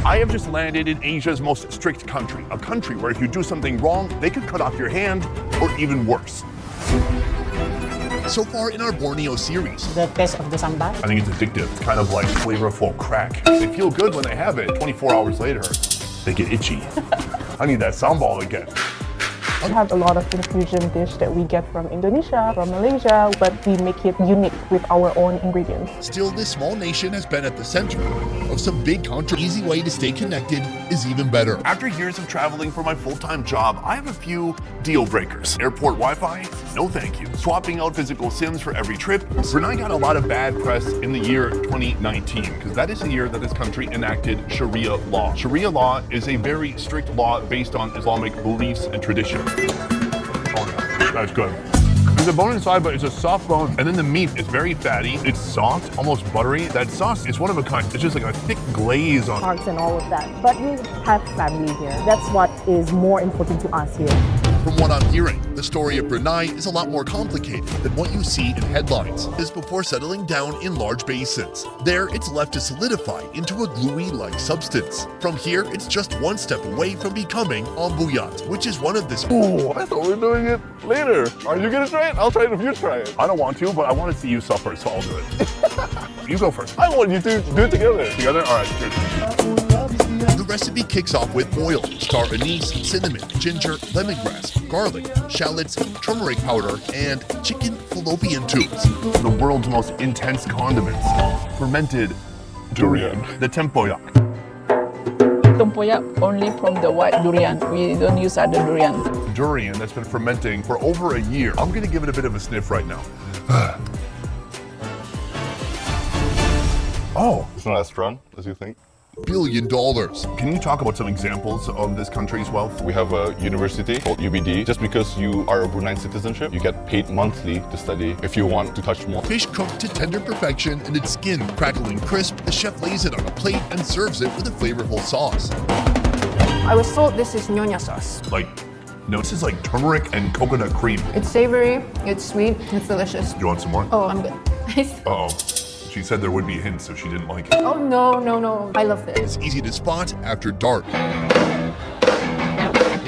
I have just landed in Asia's most strict country, a country where if you do something wrong, they could cut off your hand, or even worse. So far in our Borneo series, The taste of the sambal. I think it's addictive. It's kind of like flavorful crack. They feel good when they have it. 24 hours later, they get itchy. I need that sambal again. We have a lot of infusion dish that we get from Indonesia, from Malaysia, but we make it unique with our own ingredients. Still, this small nation has been at the center of some big controversy. Easy way to stay connected is even better. After years of traveling for my full-time job, I have a few deal breakers. Airport Wi-Fi? No thank you. Swapping out physical SIMs for every trip. Brunei got a lot of bad press in the year 2019 because that is the year that this country enacted Sharia law. Sharia law is a very strict law based on Islamic beliefs and traditions. Oh no, that's good. There's a bone inside, but it's a soft bone. And then the meat is very fatty. It's soft, almost buttery. That sauce is one of a kind. It's just like a thick glaze on Parks and all of that. But we have family here. That's what is more important to us here. From what I'm hearing, the story of Brunei is a lot more complicated than what you see in headlines. This is before settling down in large basins. There, it's left to solidify into a gluey-like substance. From here, it's just one step away from becoming ambuyat, which is one of this. Oh, I thought we were doing it later. Are you gonna try it? I'll try it if you try it. I don't want to, but I want to see you suffer, so I'll do it. You go first. I want you to do it together. Together? All right, cheers. The recipe kicks off with oil, star anise, cinnamon, ginger, lemongrass, garlic, shallots, turmeric powder, and chicken fallopian tubes. The world's most intense condiments. Fermented durian. The tempoyak. Tempoyak only from the white durian. We don't use other durian. Durian that's been fermenting for over a year. I'm gonna give it a bit of a sniff right now. Oh, It's not as strong as you think. $1 billion. Can you talk about some examples of this country's wealth? We have a university called UBD. Just because you are a Brunei citizenship, you get paid monthly to study if you want to touch more. Fish cooked to tender perfection and its skin crackling crisp, the chef lays it on a plate and serves it with a flavorful sauce. I was told this is nyonya sauce. Like, no, this is like turmeric and coconut cream. It's savory, it's sweet, it's delicious. Do you want some more? Oh, I'm good. Uh-oh. She said there would be hints if she didn't like it. Oh, no. I love this. It's easy to spot after dark.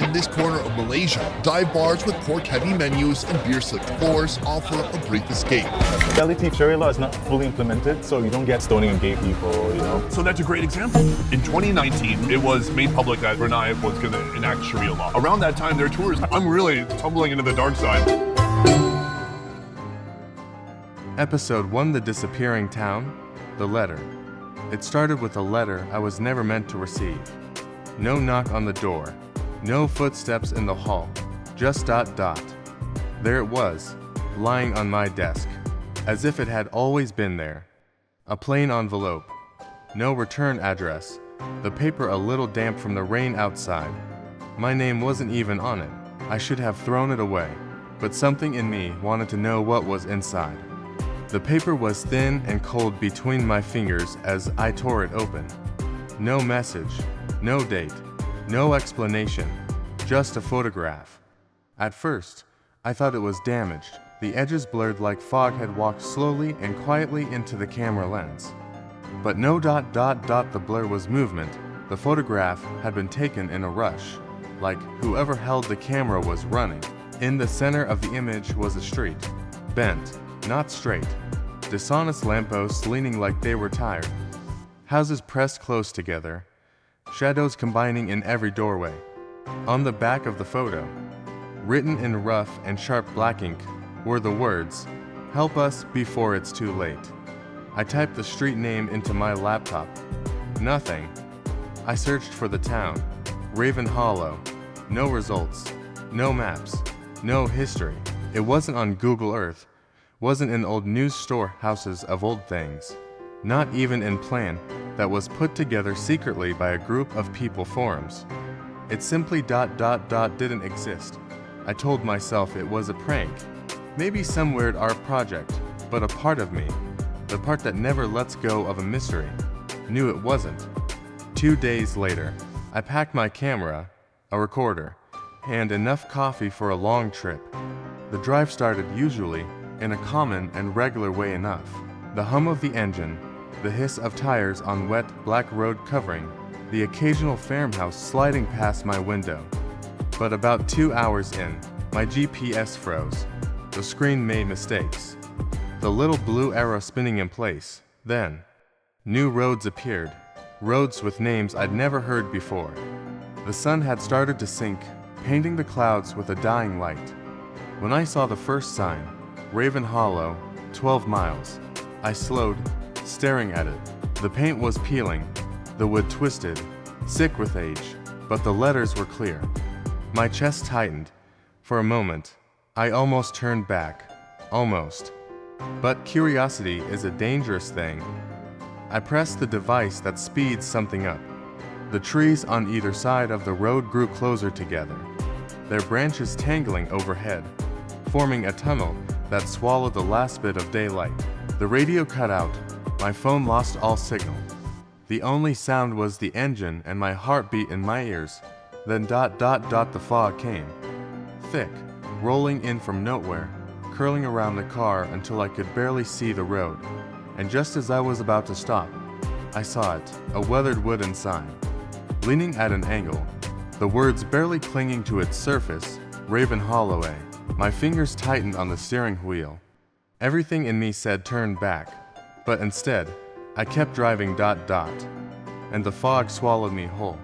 In this corner of Malaysia, dive bars with pork-heavy menus and beer-slicked floors offer a brief escape. Reality Sharia law is not fully implemented, so you don't get stoning of gay people, you know. So that's a great example. In 2019, it was made public that Brunei was going to enact Sharia law. Around that time, their tours, I'm really tumbling into the dark side. Episode 1, The Disappearing Town, The Letter. It started with a letter I was never meant to receive. No knock on the door. No footsteps in the hall. Just ... There it was, lying on my desk, as if it had always been there. A plain envelope. No return address. The paper a little damp from the rain outside. My name wasn't even on it. I should have thrown it away, but something in me wanted to know what was inside. The paper was thin and cold between my fingers as I tore it open. No message, no date, no explanation, just a photograph. At first, I thought it was damaged. The edges blurred like fog had walked slowly and quietly into the camera lens. But no ... the blur was movement. The photograph had been taken in a rush, like whoever held the camera was running. In the center of the image was a street, bent, not straight. Dishonest lampposts leaning like they were tired. Houses pressed close together. Shadows combining in every doorway. On the back of the photo, written in rough and sharp black ink, were the words, "Help us before it's too late." I typed the street name into my laptop. Nothing. I searched for the town. Raven Hollow. No results. No maps. No history. It wasn't on Google Earth. Wasn't in old news store houses of old things. Not even in plan that was put together secretly by a group of people forums. It simply ... didn't exist. I told myself it was a prank. Maybe some weird art project, but a part of me, the part that never lets go of a mystery, knew it wasn't. 2 days later, I packed my camera, a recorder, and enough coffee for a long trip. The drive started usually in a common and regular way enough. The hum of the engine, the hiss of tires on wet black road covering, the occasional farmhouse sliding past my window. But about 2 hours in, my GPS froze. The screen made mistakes. The little blue arrow spinning in place. Then, new roads appeared. Roads with names I'd never heard before. The sun had started to sink, painting the clouds with a dying light. When I saw the first sign, Raven Hollow, 12 miles, I slowed, staring at it. The paint was peeling, the wood twisted, sick with age, but the letters were clear. My chest tightened. For a moment, I almost turned back. Almost. But curiosity is a dangerous thing. I pressed the device that speeds something up. The trees on either side of the road grew closer together, their branches tangling overhead, forming a tunnel that swallowed the last bit of daylight. The radio cut out. My phone lost all signal. The only sound was the engine and my heartbeat in my ears. Then the fog came. Thick, rolling in from nowhere, curling around the car until I could barely see the road. And just as I was about to stop, I saw it, a weathered wooden sign. Leaning at an angle, the words barely clinging to its surface, Raven Hollow. My fingers tightened on the steering wheel. Everything in me said turn back, but instead, I kept driving. And the fog swallowed me whole.